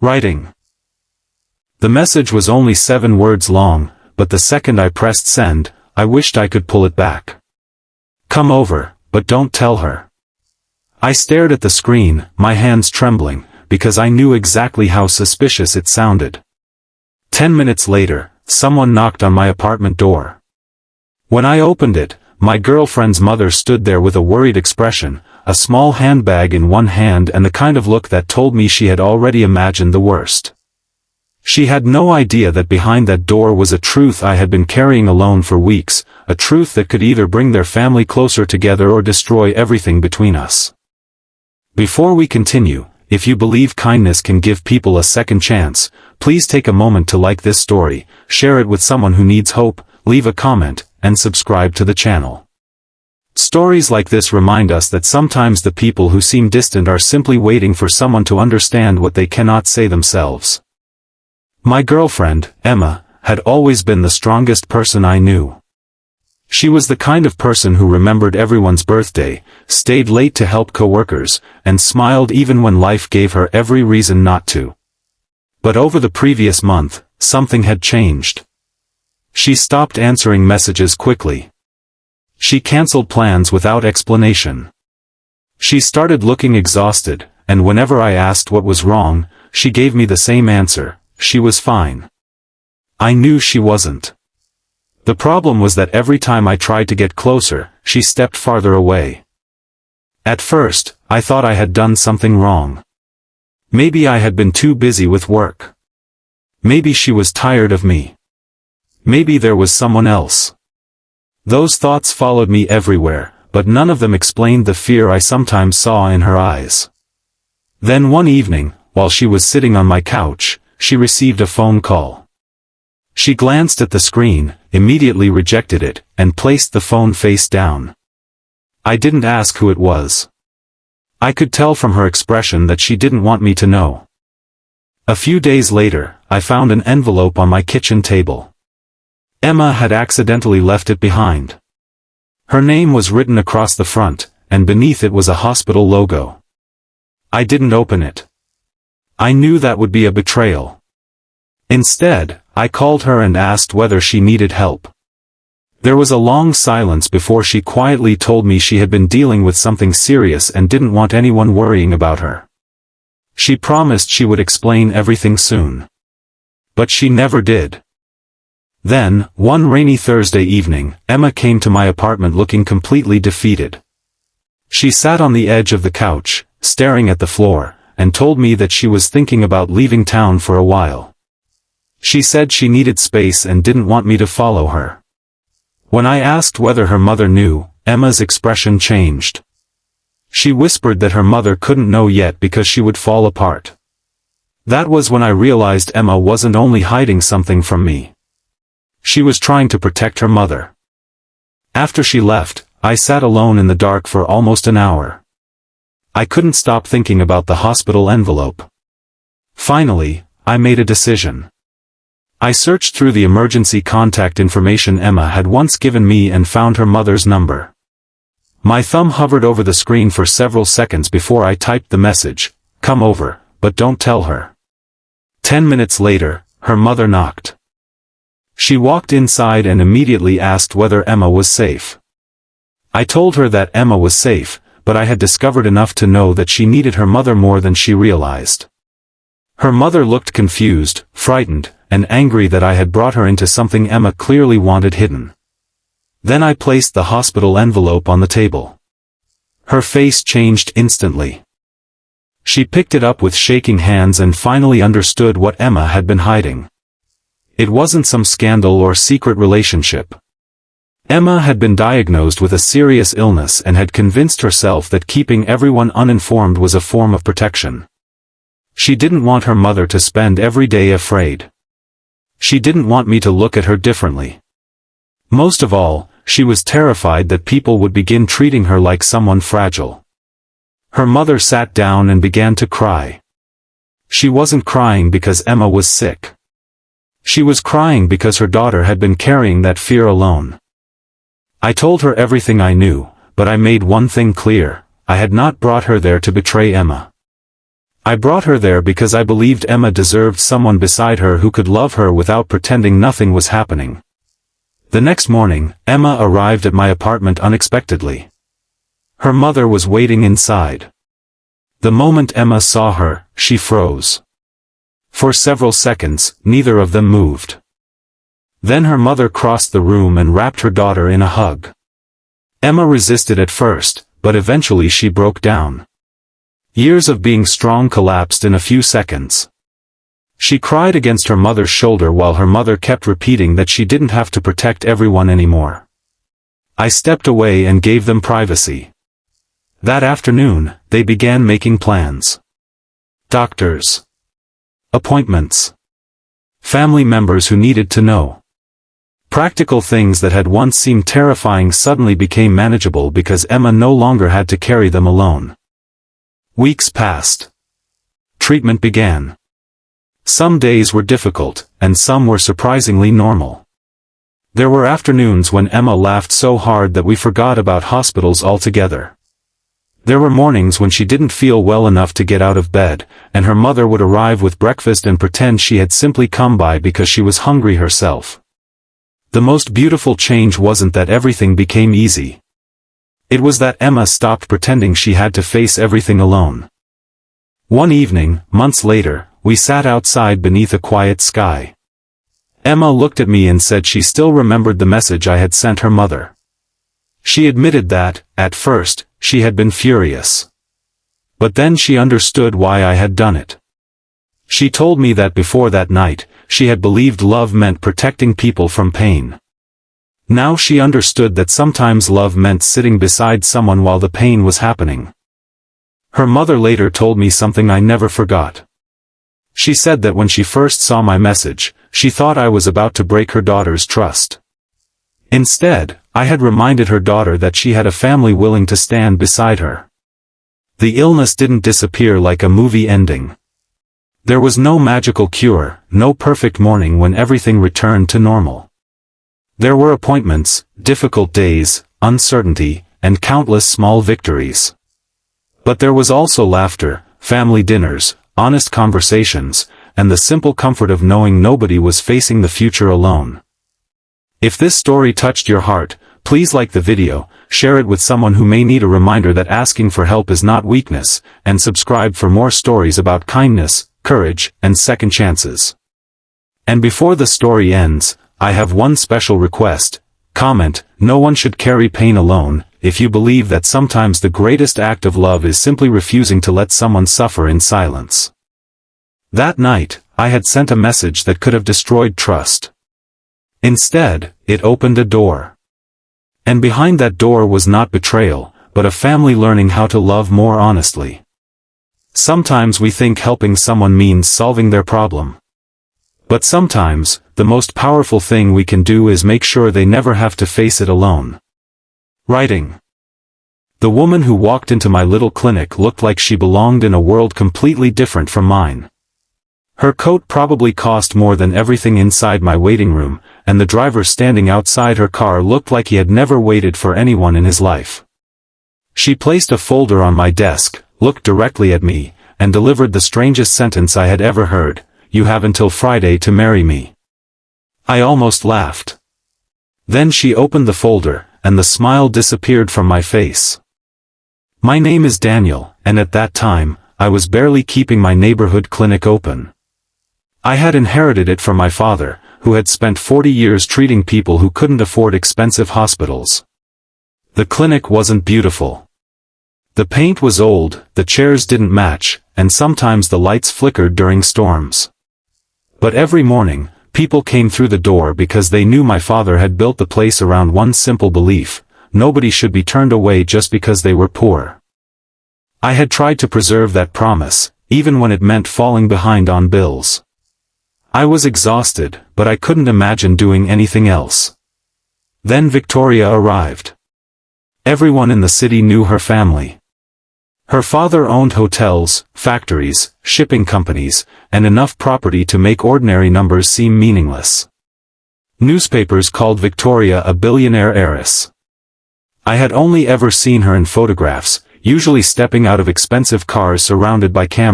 Writing. The message was only 7 words long, but the second I pressed send, I wished I could pull it back. Come over, but don't tell her. I stared at the screen, my hands trembling, because I knew exactly how suspicious it sounded. 10 minutes later, someone knocked on my apartment door. When I opened it, my girlfriend's mother stood there with a worried expression, a small handbag in one hand and the kind of look that told me she had already imagined the worst. She had no idea that behind that door was a truth I had been carrying alone for weeks, a truth that could either bring their family closer together or destroy everything between us. Before we continue, if you believe kindness can give people a second chance, please take a moment to like this story, share it with someone who needs hope, leave a comment, and subscribe to the channel. Stories like this remind us that sometimes the people who seem distant are simply waiting for someone to understand what they cannot say themselves. My girlfriend, Emma, had always been the strongest person I knew. She was the kind of person who remembered everyone's birthday, stayed late to help coworkers, and smiled even when life gave her every reason not to. But over the previous month, something had changed. She stopped answering messages quickly. She canceled plans without explanation. She started looking exhausted, and whenever I asked what was wrong, she gave me the same answer: she was fine. I knew she wasn't. The problem was that every time I tried to get closer, she stepped farther away. At first, I thought I had done something wrong. Maybe I had been too busy with work. Maybe she was tired of me. Maybe there was someone else. Those thoughts followed me everywhere, but none of them explained the fear I sometimes saw in her eyes. Then one evening, while she was sitting on my couch, she received a phone call. She glanced at the screen, immediately rejected it, and placed the phone face down. I didn't ask who it was. I could tell from her expression that she didn't want me to know. A few days later, I found an envelope on my kitchen table. Emma had accidentally left it behind. Her name was written across the front, and beneath it was a hospital logo. I didn't open it. I knew that would be a betrayal. Instead, I called her and asked whether she needed help. There was a long silence before she quietly told me she had been dealing with something serious and didn't want anyone worrying about her. She promised she would explain everything soon. But she never did. Then, one rainy Thursday evening, Emma came to my apartment looking completely defeated. She sat on the edge of the couch, staring at the floor, and told me that she was thinking about leaving town for a while. She said she needed space and didn't want me to follow her. When I asked whether her mother knew, Emma's expression changed. She whispered that her mother couldn't know yet because she would fall apart. That was when I realized Emma wasn't only hiding something from me. She was trying to protect her mother. After she left, I sat alone in the dark for almost an hour. I couldn't stop thinking about the hospital envelope. Finally, I made a decision. I searched through the emergency contact information Emma had once given me and found her mother's number. My thumb hovered over the screen for several seconds before I typed the message, "Come over, but don't tell her." 10 minutes later, her mother knocked. She walked inside and immediately asked whether Emma was safe. I told her that Emma was safe, but I had discovered enough to know that she needed her mother more than she realized. Her mother looked confused, frightened, and angry that I had brought her into something Emma clearly wanted hidden. Then I placed the hospital envelope on the table. Her face changed instantly. She picked it up with shaking hands and finally understood what Emma had been hiding. It wasn't some scandal or secret relationship. Emma had been diagnosed with a serious illness and had convinced herself that keeping everyone uninformed was a form of protection. She didn't want her mother to spend every day afraid. She didn't want me to look at her differently. Most of all, she was terrified that people would begin treating her like someone fragile. Her mother sat down and began to cry. She wasn't crying because Emma was sick. She was crying because her daughter had been carrying that fear alone. I told her everything I knew, but I made one thing clear: I had not brought her there to betray Emma. I brought her there because I believed Emma deserved someone beside her who could love her without pretending nothing was happening. The next morning, Emma arrived at my apartment unexpectedly. Her mother was waiting inside. The moment Emma saw her, she froze. For several seconds, neither of them moved. Then her mother crossed the room and wrapped her daughter in a hug. Emma resisted at first, but eventually she broke down. Years of being strong collapsed in a few seconds. She cried against her mother's shoulder while her mother kept repeating that she didn't have to protect everyone anymore. I stepped away and gave them privacy. That afternoon, they began making plans. Doctors. Appointments. Family members who needed to know. Practical things that had once seemed terrifying suddenly became manageable because Emma no longer had to carry them alone. Weeks passed. Treatment began. Some days were difficult, and some were surprisingly normal. There were afternoons when Emma laughed so hard that we forgot about hospitals altogether. There were mornings when she didn't feel well enough to get out of bed, and her mother would arrive with breakfast and pretend she had simply come by because she was hungry herself. The most beautiful change wasn't that everything became easy. It was that Emma stopped pretending she had to face everything alone. One evening, months later, we sat outside beneath a quiet sky. Emma looked at me and said she still remembered the message I had sent her mother. She admitted that, at first, she had been furious. But then she understood why I had done it. She told me that before that night, she had believed love meant protecting people from pain. Now she understood that sometimes love meant sitting beside someone while the pain was happening. Her mother later told me something I never forgot. She said that when she first saw my message, she thought I was about to break her daughter's trust. Instead, I had reminded her daughter that she had a family willing to stand beside her. The illness didn't disappear like a movie ending. There was no magical cure, no perfect morning when everything returned to normal. There were appointments, difficult days, uncertainty, and countless small victories. But there was also laughter, family dinners, honest conversations, and the simple comfort of knowing nobody was facing the future alone. If this story touched your heart, please like the video, share it with someone who may need a reminder that asking for help is not weakness, and subscribe for more stories about kindness, courage, and second chances. And before the story ends, I have one special request. Comment, "No one should carry pain alone," if you believe that sometimes the greatest act of love is simply refusing to let someone suffer in silence. That night, I had sent a message that could have destroyed trust. Instead, it opened a door. And behind that door was not betrayal, but a family learning how to love more honestly. Sometimes we think helping someone means solving their problem. But sometimes, the most powerful thing we can do is make sure they never have to face it alone. Writing. The woman who walked into my little clinic looked like she belonged in a world completely different from mine. Her coat probably cost more than everything inside my waiting room, and the driver standing outside her car looked like he had never waited for anyone in his life. She placed a folder on my desk, looked directly at me, and delivered the strangest sentence I had ever heard: "You have until Friday to marry me." I almost laughed. Then she opened the folder, and the smile disappeared from my face. My name is Daniel, and at that time, I was barely keeping my neighborhood clinic open. I had inherited it from my father, who had spent 40 years treating people who couldn't afford expensive hospitals. The clinic wasn't beautiful. The paint was old, the chairs didn't match, and sometimes the lights flickered during storms. But every morning, people came through the door because they knew my father had built the place around one simple belief: nobody should be turned away just because they were poor. I had tried to preserve that promise, even when it meant falling behind on bills. I was exhausted, but I couldn't imagine doing anything else. Then Victoria arrived. Everyone in the city knew her family. Her father owned hotels, factories, shipping companies, and enough property to make ordinary numbers seem meaningless. Newspapers called Victoria a billionaire heiress. I had only ever seen her in photographs, usually stepping out of expensive cars surrounded by cameras.